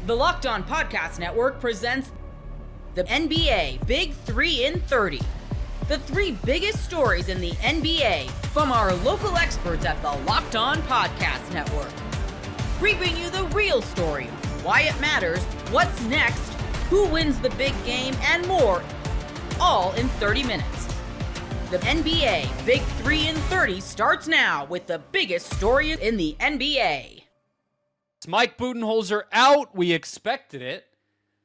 The Locked On Podcast Network presents the NBA Big 3 in 30. The 3 biggest stories in the NBA from our local experts at the Locked On Podcast Network. We bring you the real story, why it matters, what's next, who wins the big game, and more, all in 30 minutes. The NBA Big 3 in 30 starts now with the biggest story in the NBA. Mike Budenholzer out. We expected it,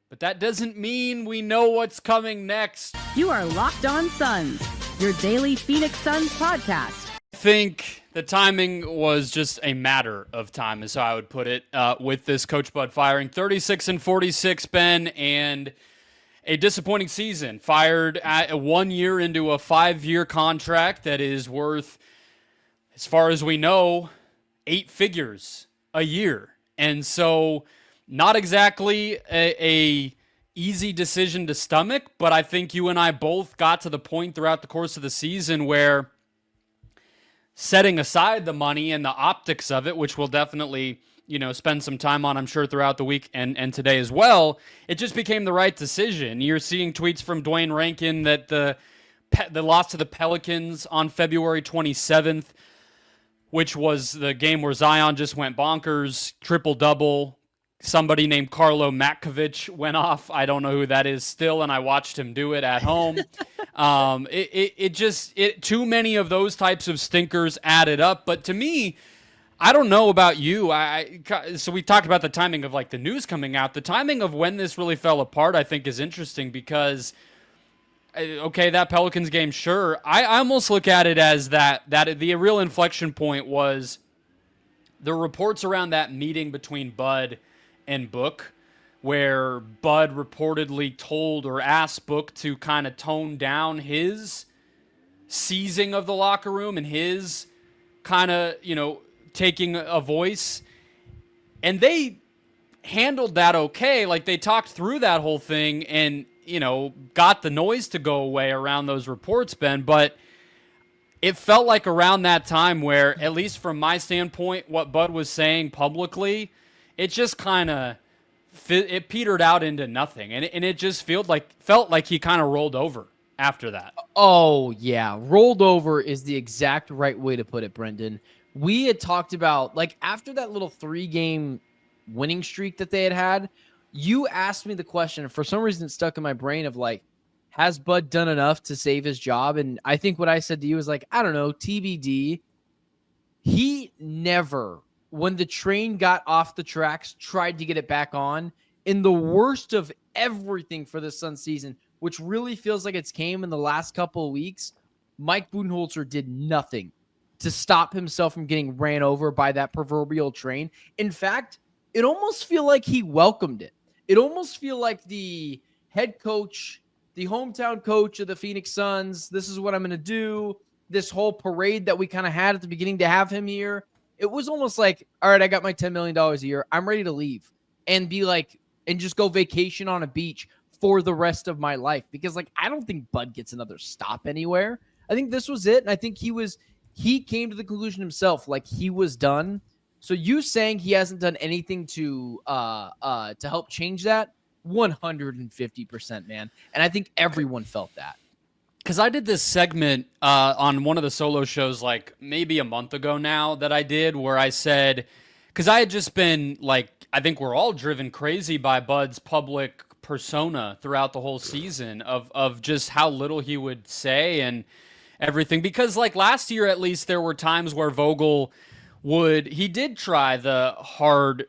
but that doesn't mean we know what's coming next. You are Locked On Suns, your daily Phoenix Suns podcast. I think the timing was just a matter of time, is how I would put it, with this Coach Bud firing. 36-46, Ben, and a disappointing season. Fired at 1 year into a 5-year contract that is worth, as far as we know, 8 figures a year. And so not exactly a easy decision to stomach, but I think you and I both got to the point throughout the course of the season where, setting aside the money and the optics of it, which we'll definitely, spend some time on, I'm sure, throughout the week and today as well, it just became the right decision. You're seeing tweets from Dwayne Rankin that the loss to the Pelicans on February 27th, which was the game where Zion just went bonkers, triple-double. Somebody named Carlo Matkovic went off. I don't know who that is still, and I watched him do it at home. Too many of those types of stinkers added up. But to me, I don't know about you. So we talked about the timing of the news coming out. The timing of when this really fell apart, I think, is interesting because, okay, that Pelicans game, sure. I almost look at it as that the real inflection point was the reports around that meeting between Bud and Book, where Bud reportedly told or asked Book to kind of tone down his seizing of the locker room and his kind of, taking a voice. And they handled that okay. They talked through that whole thing and, got the noise to go away around those reports, Ben. But it felt like around that time where, at least from my standpoint, what Bud was saying publicly, it just kind of it petered out into nothing, and it just felt like he kind of rolled over after that. Oh yeah, rolled over is the exact right way to put it, Brendan. We had talked about after that little 3-game winning streak that they had. You asked me the question, and for some reason it stuck in my brain of has Bud done enough to save his job? And I think what I said to you was I don't know, TBD. He never, when the train got off the tracks, tried to get it back on. In the worst of everything for this Suns season, which really feels like it's came in the last couple of weeks, Mike Budenholzer did nothing to stop himself from getting ran over by that proverbial train. In fact, it almost feel like he welcomed it. It almost feel like the head coach, the hometown coach of the Phoenix Suns, this is what I'm going to do, this whole parade that we kind of had at the beginning to have him here. It was almost like, all right, I got my $10 million a year. I'm ready to leave and and just go vacation on a beach for the rest of my life. Because I don't think Bud gets another stop anywhere. I think this was it. And I think he came to the conclusion himself, he was done. So you saying he hasn't done anything to help change that, 150%, man. And I think everyone felt that. Because I did this segment on one of the solo shows maybe a month ago now that I did, where I said, because I had just been I think we're all driven crazy by Bud's public persona throughout the whole season of just how little he would say and everything. Because last year, at least, there were times where Vogel he did try the hard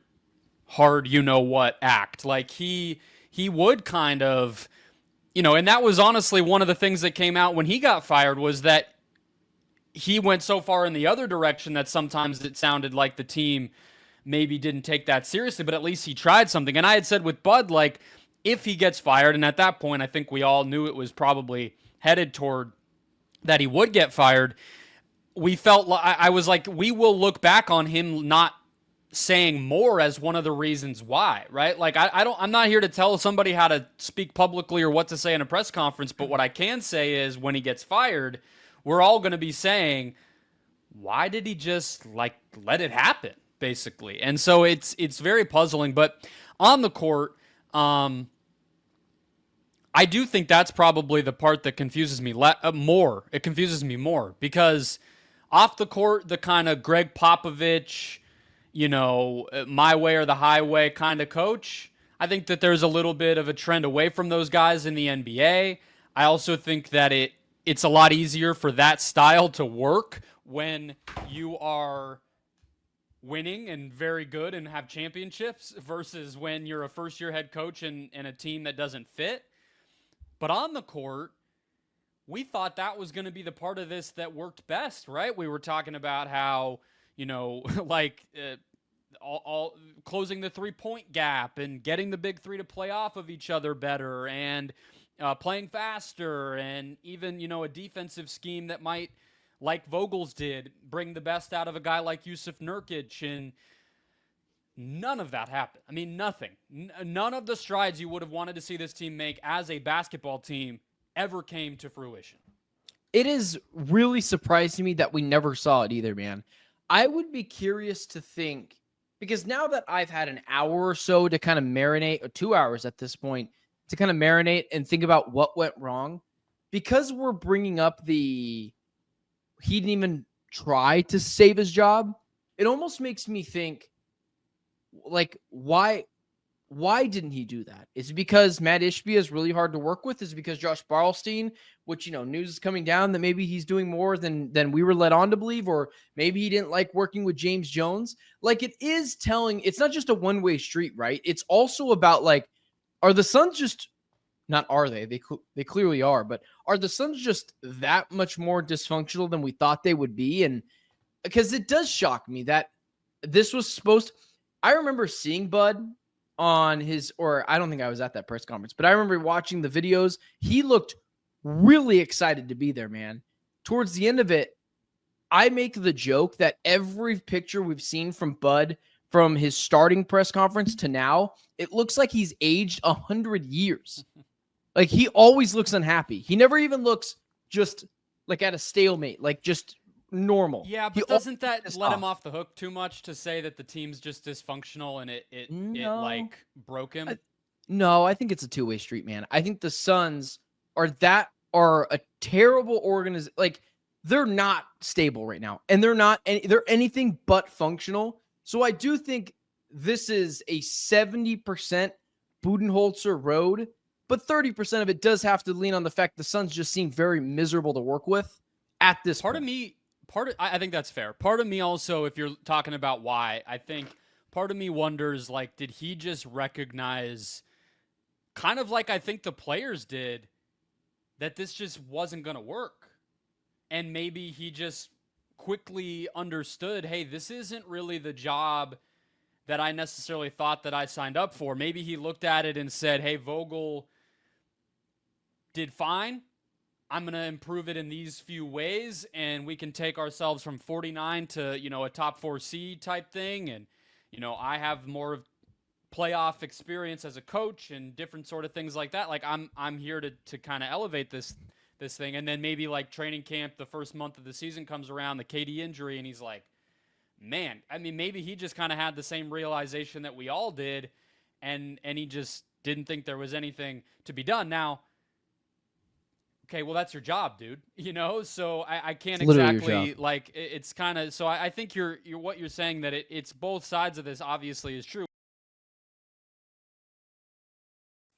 you-know-what act. He would kind of, and that was honestly one of the things that came out when he got fired, was that he went so far in the other direction that sometimes it sounded like the team maybe didn't take that seriously, but at least he tried something. And I had said with Bud, if he gets fired, and at that point I think we all knew it was probably headed toward that he would get fired, we felt I was we will look back on him not saying more as one of the reasons why, right? I'm not here to tell somebody how to speak publicly or what to say in a press conference, but what I can say is when he gets fired, we're all going to be saying, why did he just let it happen? Basically. And so it's very puzzling, but On the court, I do think that's probably the part that confuses me more. It confuses me more because off the court, the kind of Greg Popovich, my way or the highway kind of coach, I think that there's a little bit of a trend away from those guys in the NBA. I also think that it's a lot easier for that style to work when you are winning and very good and have championships versus when you're a first-year head coach in a team that doesn't fit. But on the court, we thought that was going to be the part of this that worked best, right? We were talking about how, all closing the three-point gap and getting the big three to play off of each other better and playing faster and even, a defensive scheme that might, like Vogel's did, bring the best out of a guy like Yusuf Nurkic, and none of that happened. I mean, nothing. None of the strides you would have wanted to see this team make as a basketball team ever came to fruition. It is really surprising me that we never saw it either, man. I would be curious to think, because now that I've had an hour or so to kind of marinate, or 2 hours at this point, to kind of marinate and think about what went wrong, because we're bringing up he didn't even try to save his job, it almost makes me think, like, why didn't he do that? Is it because Matt Ishbia is really hard to work with? Is it because Josh Barlstein, which, news is coming down that maybe he's doing more than we were led on to believe, or maybe he didn't like working with James Jones? Like, it's not just a one-way street, right? It's also about, like, are the Suns just, not are they? They clearly are, but are the Suns just that much more dysfunctional than we thought they would be? And because it does shock me that this was I remember seeing Bud on I don't think I was at that press conference, but I remember watching the videos. He looked really excited to be there, man. Towards the end of it, I make the joke that every picture we've seen from Bud from his starting press conference to now, it looks like he's aged 100 years. Like, he always looks unhappy. He never even looks just like at a stalemate, like just normal. Yeah, but doesn't that let him off the hook too much to say that the team's just dysfunctional and it broke him? No, I think it's a two-way street, man. I think the Suns are a terrible organization. Like, they're not stable right now, and they're anything but functional. So I do think this is a 70% Budenholzer road, but 30% of it does have to lean on the fact the Suns just seem very miserable to work with at this point. I think that's fair. Part of me also, if you're talking about why, I think part of me wonders, like, did he just recognize, kind of like I think the players did, that this just wasn't going to work? And maybe he just quickly understood, hey, this isn't really the job that I necessarily thought that I signed up for. Maybe he looked at it and said, hey, Vogel did fine. I'm going to improve it in these few ways, and we can take ourselves from 49 to, a top 4 seed type thing. And, I have more playoff experience as a coach and different sort of things like that. Like, I'm here to kind of elevate this thing. And then maybe like training camp, the first month of the season comes around, the KD injury, and he's like, man, I mean, maybe he just kind of had the same realization that we all did, and he just didn't think there was anything to be done. Now, okay, well, that's your job, dude. So I can't exactly, like, it's kind of, so I think you're what you're saying, that it's both sides of this obviously is true.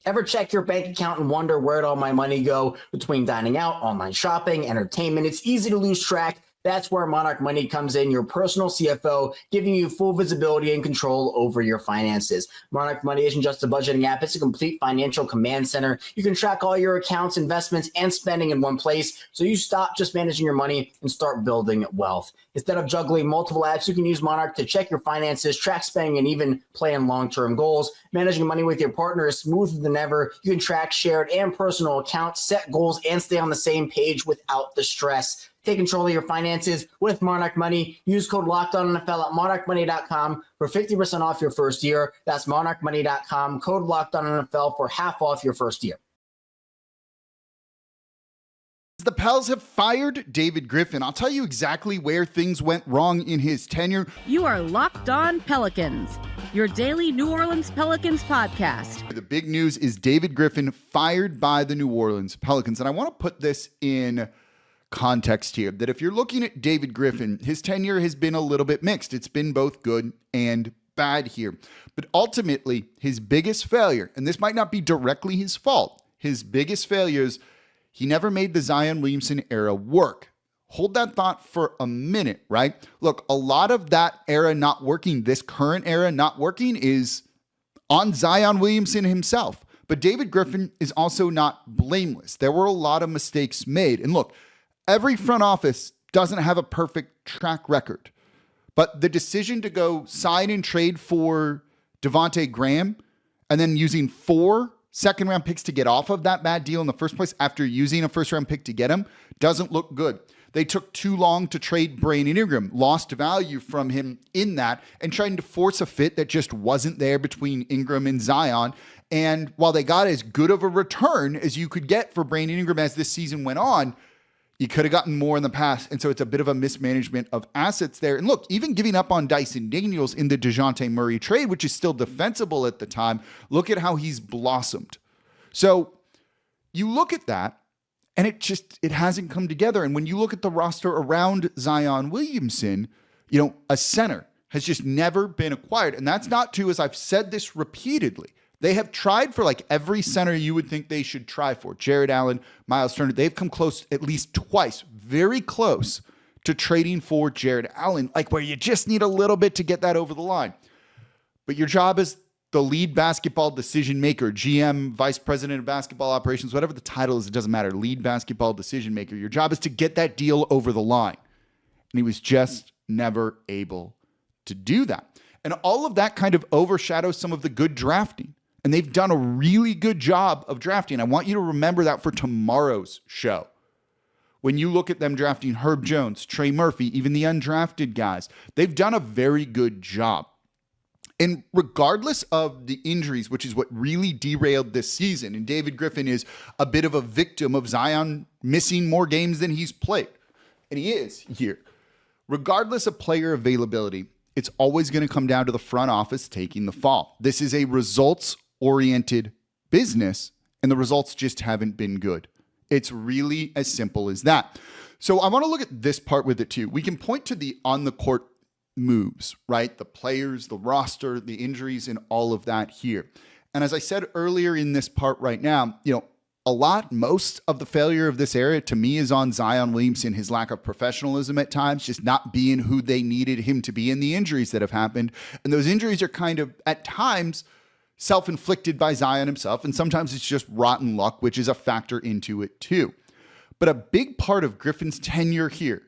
Ever check your bank account and wonder where'd all my money go between dining out, online shopping, entertainment? It's easy to lose track. That's where Monarch Money comes in, your personal CFO, giving you full visibility and control over your finances. Monarch Money isn't just a budgeting app. It's a complete financial command center. You can track all your accounts, investments, and spending in one place, so you stop just managing your money and start building wealth. Instead of juggling multiple apps, you can use Monarch to check your finances, track spending, and even plan long-term goals. Managing money with your partner is smoother than ever. You can track shared and personal accounts, set goals, and stay on the same page without the stress. Take control of your finances with Monarch Money. Use code LOCKEDONNFL at monarchmoney.com for 50% off your first year. That's monarchmoney.com. Code LOCKEDONNFL for half off your first year. the Pels have fired David Griffin. I'll tell you exactly where things went wrong in his tenure. You are Locked On Pelicans, your daily New Orleans Pelicans podcast. The big news is David Griffin fired by the New Orleans Pelicans. And I want to put this in context here, that if you're looking at David Griffin, his tenure has been a little bit mixed. It's been both good and bad here. But ultimately, his biggest failure, and this might not be directly his fault, his biggest failure is he never made the Zion Williamson era work. Hold that thought for a minute, right? Look, a lot of that era not working, this current era not working, is on Zion Williamson himself. But David Griffin is also not blameless. There were a lot of mistakes made. And look, every front office doesn't have a perfect track record. But the decision to go sign and trade for Devontae Graham and then using 4 second-round picks to get off of that bad deal in the first place after using a first-round pick to get him doesn't look good. They took too long to trade Brandon Ingram, lost value from him in that, and trying to force a fit that just wasn't there between Ingram and Zion. And while they got as good of a return as you could get for Brandon Ingram as this season went on, you could have gotten more in the past. And so it's a bit of a mismanagement of assets there. And look, even giving up on Dyson Daniels in the DeJounte Murray trade, which is still defensible at the time, look at how he's blossomed. So you look at that, and it hasn't come together. And when you look at the roster around Zion Williamson, a center has just never been acquired. And that's not true, as I've said this repeatedly. They have tried for like every center you would think they should try for. Jared Allen, Miles Turner. They've come close at least twice, very close to trading for Jared Allen, like where you just need a little bit to get that over the line. But your job as the lead basketball decision maker, GM, vice president of basketball operations, whatever the title is, it doesn't matter. Lead basketball decision maker. Your job is to get that deal over the line. And he was just never able to do that. And all of that kind of overshadows some of the good drafting. And they've done a really good job of drafting. I want you to remember that for tomorrow's show. When you look at them drafting Herb Jones, Trey Murphy, even the undrafted guys, they've done a very good job. And regardless of the injuries, which is what really derailed this season, and David Griffin is a bit of a victim of Zion missing more games than he's played, and he is here. Regardless of player availability, it's always going to come down to the front office taking the fall. This is a results-oriented business, and the results just haven't been good. It's really as simple as that. So I want to look at this part with it too. We can point to the on-the-court moves, right? The players, the roster, the injuries, and all of that here. And as I said earlier in this part right now, most of the failure of this era to me is on Zion Williamson, his lack of professionalism at times, just not being who they needed him to be, and the injuries that have happened. And those injuries are kind of, at times, self-inflicted by Zion himself, and sometimes it's just rotten luck, which is a factor into it too. But a big part of Griffin's tenure here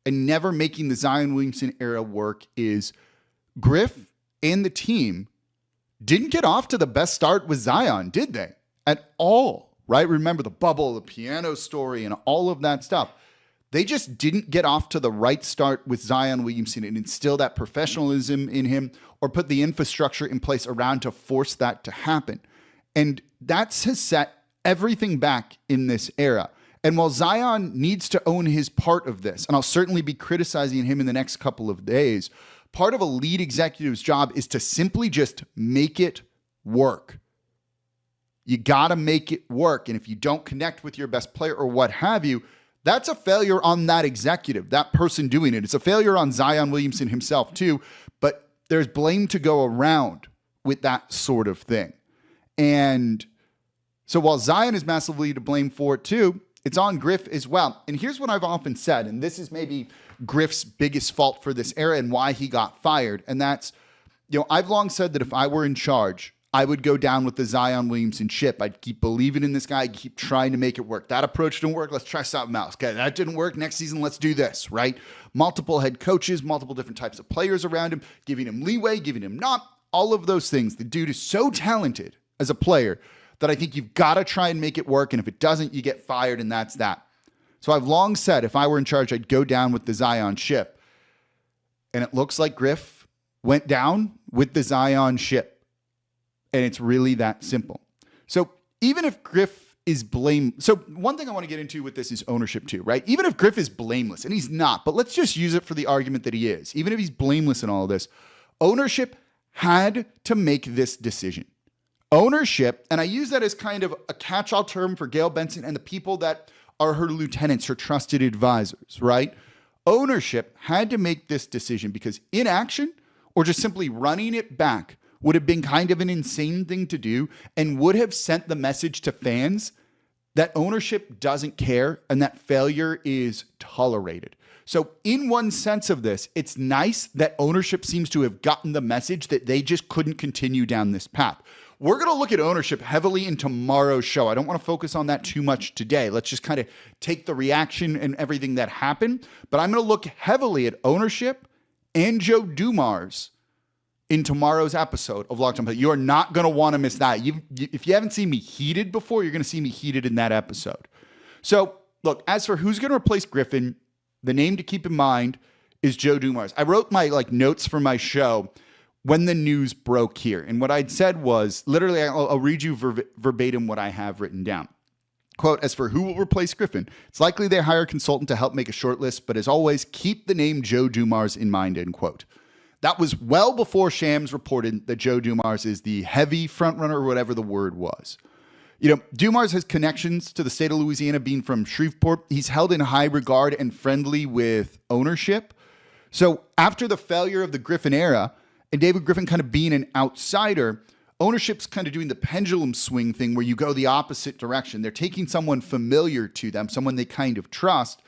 and never making the Zion Williamson era work is Griff and the team didn't get off to the best start with Zion, did they? At all, right? Remember the bubble, the piano story, and all of that stuff. They just didn't get off to the right start with Zion Williamson and instill that professionalism in him or put the infrastructure in place around to force that to happen. And that has set everything back in this era. And while Zion needs to own his part of this, and I'll certainly be criticizing him in the next couple of days, part of a lead executive's job is to simply just make it work. You got to make it work. And if you don't connect with your best player or what have you, that's a failure on that executive, that person doing it. It's a failure on Zion Williamson himself too, but there's blame to go around with that sort of thing. And so while Zion is massively to blame for it too, it's on Griff as well. And here's what I've often said, and this is maybe Griff's biggest fault for this era and why he got fired. And that's, I've long said that if I were in charge, I would go down with the Zion Williamson ship. I'd keep believing in this guy, I'd keep trying to make it work. That approach didn't work. Let's try something else. Okay, that didn't work. Next season, let's do this, right? Multiple head coaches, multiple different types of players around him, giving him leeway, giving him not, all of those things. The dude is so talented as a player that I think you've got to try and make it work. And if it doesn't, you get fired, and that's that. So I've long said if I were in charge, I'd go down with the Zion ship. And it looks like Griff went down with the Zion ship. And it's really that simple. So even if Griff is blame. So one thing I want to get into with this is ownership too, right? Even if Griff is blameless, and he's not, but let's just use it for the argument that he is. Even if he's blameless in all of this, ownership had to make this decision. Ownership, and I use that as kind of a catch-all term for Gail Benson and the people that are her lieutenants, her trusted advisors, right? Ownership had to make this decision because inaction or just simply running it back would have been kind of an insane thing to do and would have sent the message to fans that ownership doesn't care and that failure is tolerated. So in one sense of this, it's nice that ownership seems to have gotten the message that they just couldn't continue down this path. We're going to look at ownership heavily in tomorrow's show. I don't want to focus on that too much today. Let's just kind of take the reaction and everything that happened. But I'm going to look heavily at ownership and Joe Dumars in tomorrow's episode of Locked On Pelicans. You are not going to want to miss that. If you haven't seen me heated before, you're going to see me heated in that episode. So, look, as for who's going to replace Griffin, the name to keep in mind is Joe Dumars. I wrote my notes for my show when the news broke here. And what I'd said was, literally, I'll read you verbatim what I have written down. Quote, as for who will replace Griffin, it's likely they hire a consultant to help make a short list, but as always, keep the name Joe Dumars in mind, end quote. That was well before Shams reported that Joe Dumars is the heavy frontrunner or whatever the word was. Dumars has connections to the state of Louisiana, being from Shreveport. He's held in high regard and friendly with ownership. So after the failure of the Griffin era, and David Griffin kind of being an outsider, ownership's kind of doing the pendulum swing thing where you go the opposite direction. They're taking someone familiar to them, someone they kind of trust,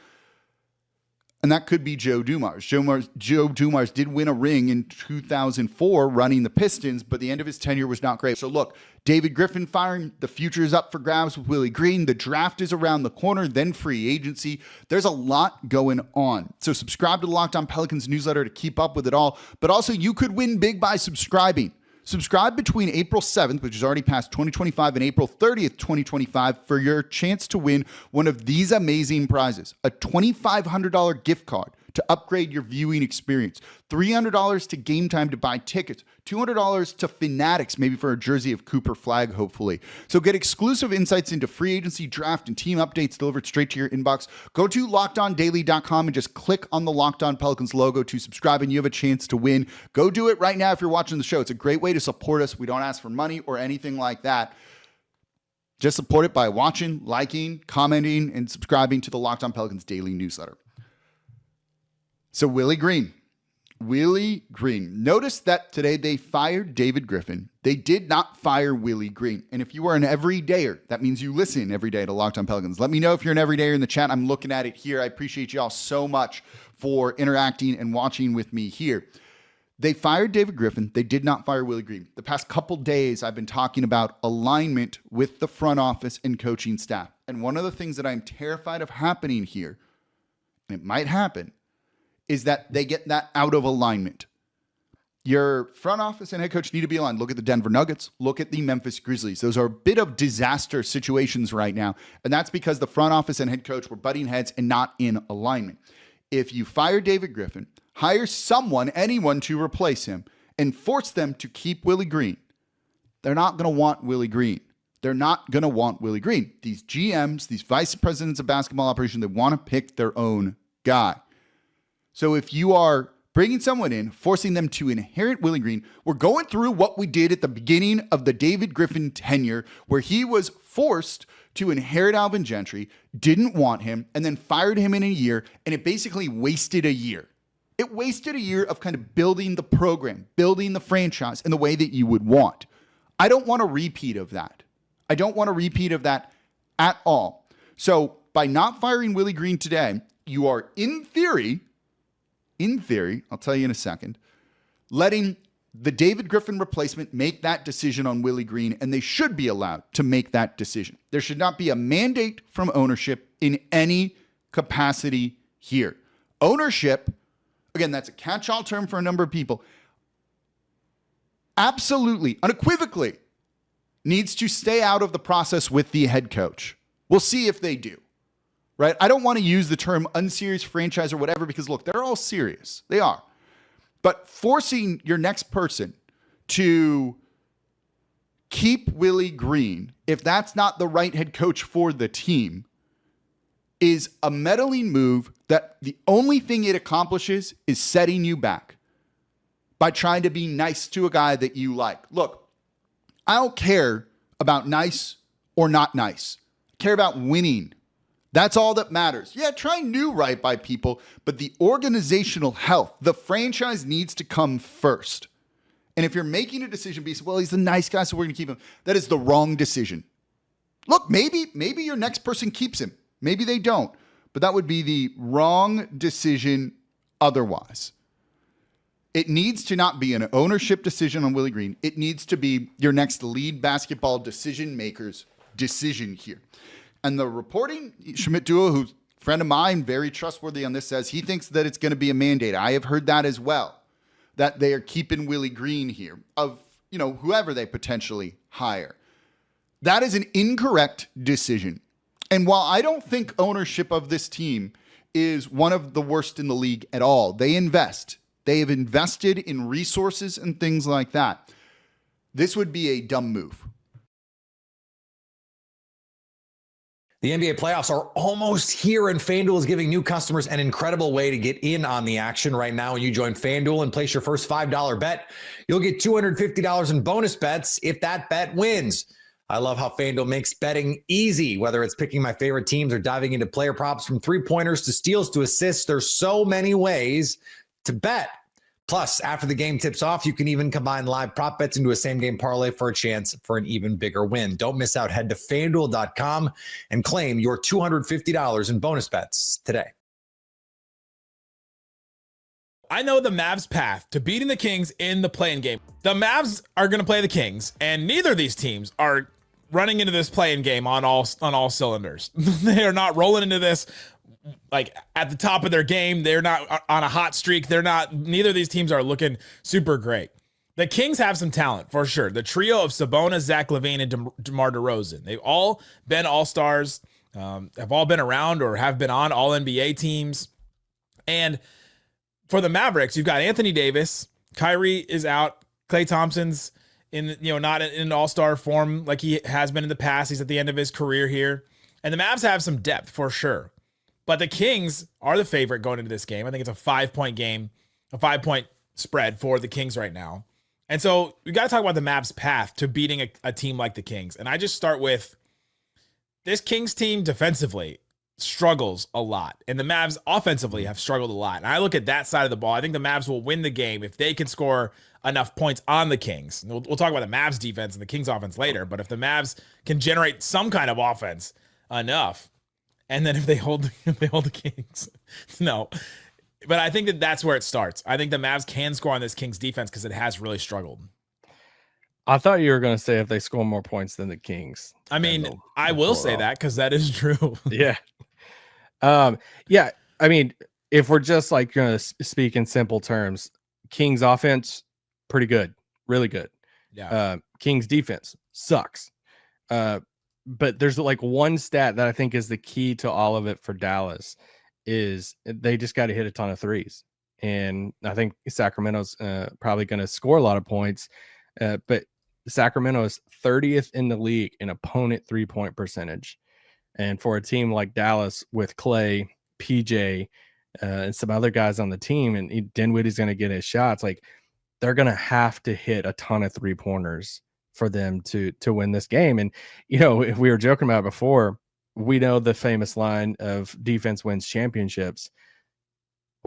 and that could be Joe Dumars. Joe Dumars did win a ring in 2004 running the Pistons, but the end of his tenure was not great. So look, David Griffin firing, the future is up for grabs with Willie Green. The draft is around the corner, then free agency. There's a lot going on. So subscribe to the Locked On Pelicans newsletter to keep up with it all. But also, you could win big by subscribing. Subscribe between April 7th, which is already past 2025, and April 30th, 2025 for your chance to win one of these amazing prizes. A $2,500 gift card to upgrade your viewing experience. $300 to Gametime to buy tickets. $200 to Fanatics, maybe for a jersey of Cooper Flag, hopefully. So get exclusive insights into free agency, draft, and team updates delivered straight to your inbox. Go to LockedOnDaily.com and just click on the Locked On Pelicans logo to subscribe, and you have a chance to win. Go do it right now if you're watching the show. It's a great way to support us. We don't ask for money or anything like that. Just support it by watching, liking, commenting, and subscribing to the Locked On Pelicans daily newsletter. So Willie Green. Notice that today they fired David Griffin. They did not fire Willie Green. And if you are an everydayer, that means you listen every day to Locked On Pelicans. Let me know if you're an everydayer in the chat. I'm looking at it here. I appreciate y'all so much for interacting and watching with me here. They fired David Griffin. They did not fire Willie Green. The past couple days, I've been talking about alignment with the front office and coaching staff. And one of the things that I'm terrified of happening here, and it might happen, is that they get that out of alignment. Your front office and head coach need to be aligned. Look at the Denver Nuggets. Look at the Memphis Grizzlies. Those are a bit of disaster situations right now. And that's because the front office and head coach were butting heads and not in alignment. If you fire David Griffin, hire anyone to replace him, and force them to keep Willie Green, they're not going to want Willie Green. They're not going to want Willie Green. These GMs, these vice presidents of basketball operations, they want to pick their own guy. So if you are bringing someone in, forcing them to inherit Willie Green, we're going through what we did at the beginning of the David Griffin tenure, where he was forced to inherit Alvin Gentry, didn't want him, and then fired him in a year, and it basically wasted a year. It wasted a year of kind of building the program, building the franchise in the way that you would want. I don't want a repeat of that. I don't want a repeat of that at all. So by not firing Willie Green today, you are in theory, I'll tell you in a second, letting the David Griffin replacement make that decision on Willie Green, and they should be allowed to make that decision. There should not be a mandate from ownership in any capacity here. Ownership, again, that's a catch-all term for a number of people, absolutely, unequivocally, needs to stay out of the process with the head coach. We'll see if they do. Right? I don't want to use the term unserious franchise or whatever because, look, they're all serious. They are. But forcing your next person to keep Willie Green, if that's not the right head coach for the team, is a meddling move that the only thing it accomplishes is setting you back by trying to be nice to a guy that you like. Look, I don't care about nice or not nice. I care about winning. That's all that matters. Yeah, try and do right by people, but the organizational health, the franchise needs to come first. And if you're making a decision, well, he's a nice guy, so we're going to keep him. That is the wrong decision. Look, maybe your next person keeps him. Maybe they don't. But that would be the wrong decision otherwise. It needs to not be an ownership decision on Willie Green. It needs to be your next lead basketball decision maker's decision here. And the reporting, Schmidt Duo, who's a friend of mine, very trustworthy on this, says he thinks that it's going to be a mandate. I have heard that as well, that they are keeping Willie Green here of, whoever they potentially hire. That is an incorrect decision. And while I don't think ownership of this team is one of the worst in the league at all, they invest. They have invested in resources and things like that. This would be a dumb move. The NBA playoffs are almost here, and FanDuel is giving new customers an incredible way to get in on the action right now. When you join FanDuel and place your first $5 bet, you'll get $250 in bonus bets if that bet wins. I love how FanDuel makes betting easy, whether it's picking my favorite teams or diving into player props from three-pointers to steals to assists. There's so many ways to bet. Plus, after the game tips off, you can even combine live prop bets into a same-game parlay for a chance for an even bigger win. Don't miss out. Head to FanDuel.com and claim your $250 in bonus bets today. I know the Mavs' path to beating the Kings in the play-in game. The Mavs are going to play the Kings, and neither of these teams are running into this play-in game on all cylinders. They are not rolling into this like at the top of their game. They're not on a hot streak. Neither of these teams are looking super great. The Kings have some talent for sure. The trio of Sabonis, Zach LaVine, and DeMar DeRozan. They've all been all-stars, have all been around or have been on all NBA teams. And for the Mavericks, you've got Anthony Davis. Kyrie is out. Klay Thompson's not in all-star form like he has been in the past. He's at the end of his career here. And the Mavs have some depth for sure. But the Kings are the favorite going into this game. I think it's a 5-point game, a 5-point spread for the Kings right now. And so we got to talk about the Mavs' path to beating a team like the Kings. And I just start with this Kings team defensively struggles a lot. And the Mavs offensively have struggled a lot. And I look at that side of the ball. I think the Mavs will win the game if they can score enough points on the Kings. And we'll talk about the Mavs defense and the Kings offense later. But if the Mavs can generate some kind of offense enough, and then if they hold the Kings, no. But I think that's where it starts. I think the Mavs can score on this Kings defense because it has really struggled. I thought you were going to say if they score more points than the Kings. I mean, I will say that because that is true. Yeah. Yeah. I mean, if we're just like going to speak in simple terms, Kings offense, pretty good, really good. Yeah. Kings defense sucks. But there's like one stat that I think is the key to all of it for Dallas is they just got to hit a ton of threes. And I think Sacramento's probably going to score a lot of points. But Sacramento is 30th in the league in opponent 3-point percentage. And for a team like Dallas with Clay, PJ, and some other guys on the team, and Dinwiddie's going to get his shots, like they're going to have to hit a ton of 3-pointers for them to win this game. And, if we were joking about it before, we know the famous line of defense wins championships.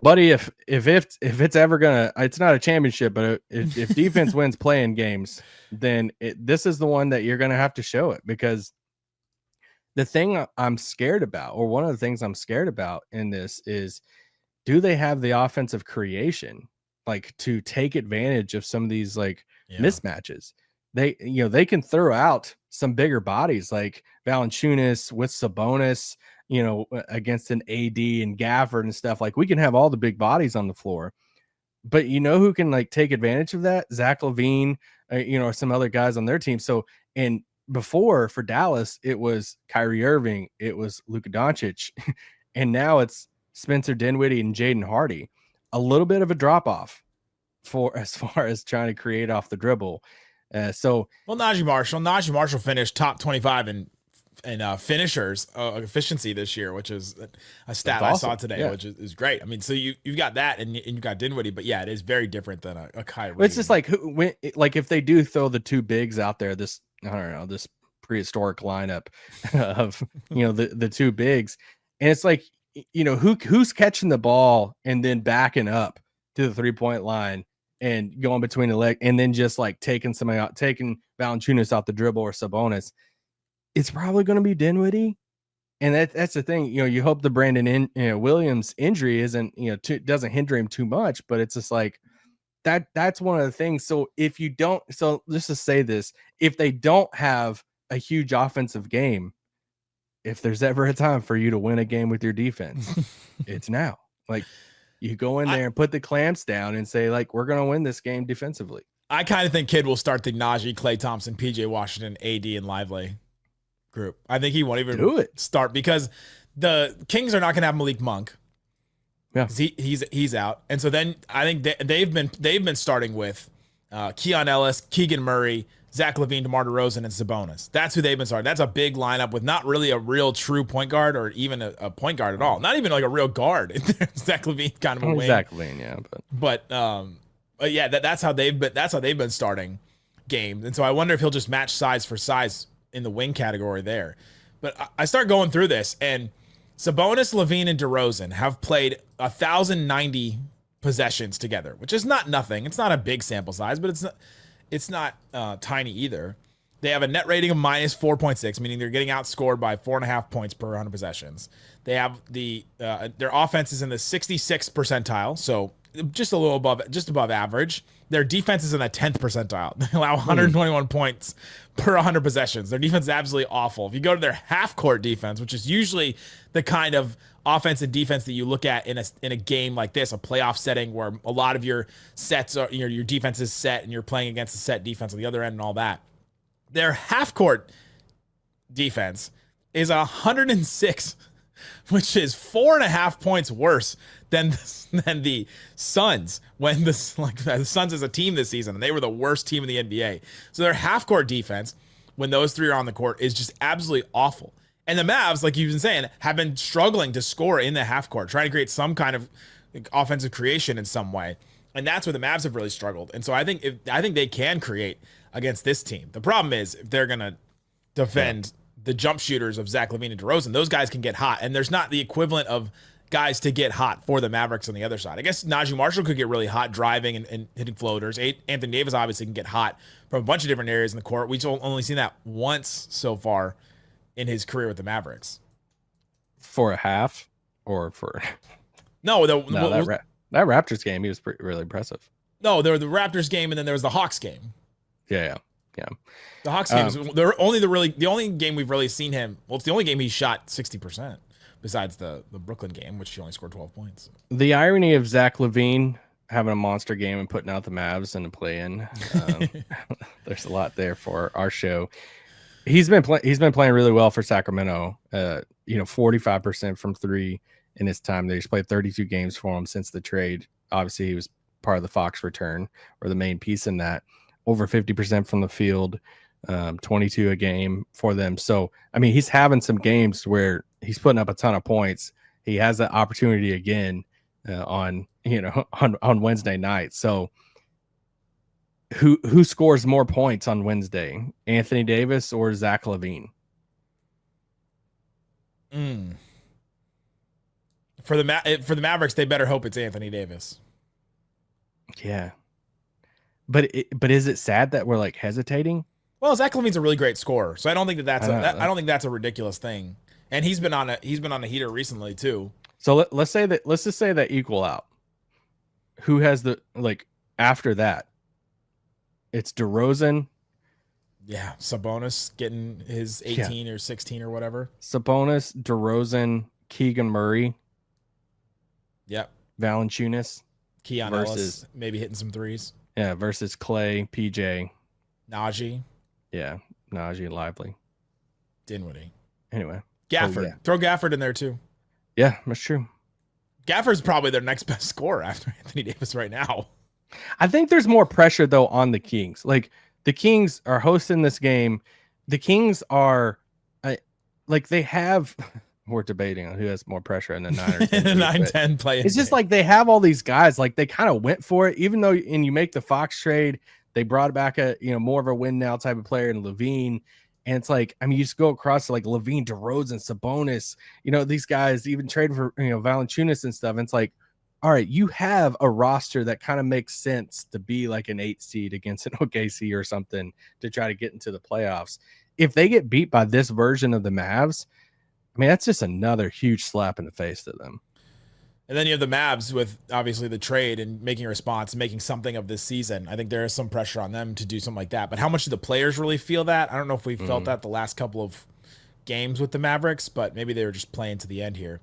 Buddy, if it's ever gonna, it's not a championship, but if defense wins playing games, then this is the one that you're gonna have to show it, because the thing I'm scared about, or one of the things I'm scared about in this is, do they have the offensive creation like to take advantage of some of these mismatches? They can throw out some bigger bodies like Valanciunas with Sabonis, against an AD and Gafford and stuff. Like, we can have all the big bodies on the floor, but who can take advantage of that? Zach LaVine, or some other guys on their team. So, and before for Dallas, it was Kyrie Irving, it was Luka Doncic, and now it's Spencer Dinwiddie and Jaden Hardy. A little bit of a drop off for as far as trying to create off the dribble. So Najee Marshall finished top 25 in finishers efficiency this year, which is a stat I saw today, which is great. I mean, so you've got that and you've got Dinwiddie, but yeah, it is very different than a Kyrie. It's just like if they do throw the two bigs out there, this prehistoric lineup of the two bigs, and it's like who's catching the ball and then backing up to the 3-point line and going between the leg and then just like taking somebody out, taking Valanciunas out the dribble or Sabonis. It's probably going to be Dinwiddie, and that's the thing. You hope the Brandon Williams injury isn't doesn't hinder him too much, but it's just like that's one of the things. So if you don't, so let's just say this: if they don't have a huge offensive game, if there's ever a time for you to win a game with your defense, it's now. Like you go in there and put the clamps down and say like we're going to win this game defensively. I kind of think Kidd will start the Najee, Klay Thompson, PJ Washington, AD, and Lively group. I think he won't even start because the Kings are not going to have Malik Monk. Yeah, he's out, and so then I think they've been starting with Keon Ellis, Keegan Murray, Zach LaVine, DeMar DeRozan, and Sabonis. That's who they've been starting. That's a big lineup with not really a real true point guard or even a point guard at all. Not even like a real guard. Zach LaVine kind of a wing. Zach LaVine, yeah, but yeah, that's how they've been starting games, and so I wonder if he'll just match size for size in the wing category there. But I start going through this, and Sabonis, LaVine, and DeRozan have played 1,090 possessions together, which is not nothing. It's not a big sample size, but it's not tiny either. They have a net rating of minus 4.6, meaning they're getting outscored by 4.5 points per 100 possessions. They have their offense is in the 66th percentile, so just a little above, just above average. Their defense is in the 10th percentile. They allow 121 points per 100 possessions. Their defense is absolutely awful. If you go to their half-court defense, which is usually the kind of offense and defense that you look at in a game like this, a playoff setting where a lot of your sets are, your defense is set and you're playing against a set defense on the other end and all that. Their half-court defense is 106, which is 4.5 points worse than the Suns when the Suns as a team this season, and they were the worst team in the NBA. So their half-court defense, when those three are on the court, is just absolutely awful. And the Mavs, like you've been saying, have been struggling to score in the half-court, trying to create some kind of offensive creation in some way. And that's where the Mavs have really struggled. And so I think they can create against this team. The problem is if they're going to defend the jump shooters of Zach LaVine and DeRozan, those guys can get hot. And there's not the equivalent of guys to get hot for the Mavericks on the other side. I guess Najee Marshall could get really hot driving and hitting floaters. Anthony Davis obviously can get hot from a bunch of different areas in the court. We've only seen that once so far in his career with the Mavericks. For a half or for... No, that Raptors game, he was really impressive. No, there was the Raptors game, and then there was the Hawks game. Yeah. The Hawks game is the only game we've really seen him. Well, it's the only game he shot 60%, besides the Brooklyn game, which he only scored 12 points. The irony of Zach LaVine having a monster game and putting out the Mavs in the play-in. There's a lot there for our show. He's been playing really well for Sacramento. 45% from three in his time there. He's played 32 games for him since the trade. Obviously, he was part of the Fox return or the main piece in that. Over 50% from the field, 22 a game for them. So, I mean, he's having some games where he's putting up a ton of points. He has that opportunity again on Wednesday night. So, who scores more points on Wednesday, Anthony Davis or Zach LaVine? For the Mavericks, they better hope it's Anthony Davis. Yeah. But is it sad that we're like hesitating? Well, Zach LaVine's a really great scorer, so I don't think I don't think that's a ridiculous thing. And he's been on a heater recently too. So let's just say that equal out. Who has the after that? It's DeRozan. Yeah, Sabonis getting his 18 or 16 or whatever. Sabonis, DeRozan, Keegan Murray. Yep. Valanciunas. Keon Ellis maybe hitting some threes. Yeah, versus Klay, PJ. Najee. Yeah, Najee, Lively. Dinwiddie. Anyway. Gafford. Throw Gafford in there too. Yeah, that's true. Gafford's probably their next best scorer after Anthony Davis right now. I think there's more pressure though on the Kings. Like The Kings are hosting this game. The Kings are like they have. We're debating on who has more pressure in the 9 or 10. The 9-10 play. It's just like they have all these guys. Like they kind of went for it, even though. And you make the Fox trade, they brought back a more of a win now type of player in Levine. And it's like, I mean, you just go across to like Levine, DeRozan, Sabonis, these guys even trade for, Valanciunas and stuff. And it's like, all right, you have a roster that kind of makes sense to be like an 8 seed against an OKC or something to try to get into the playoffs. If they get beat by this version of the Mavs, I mean, that's just another huge slap in the face to them. And then you have the Mavs with obviously the trade and making a response, making something of this season. I think there is some pressure on them to do something like that. But how much do the players really feel that? I don't know if we felt that the last couple of games with the Mavericks, but maybe they were just playing to the end here.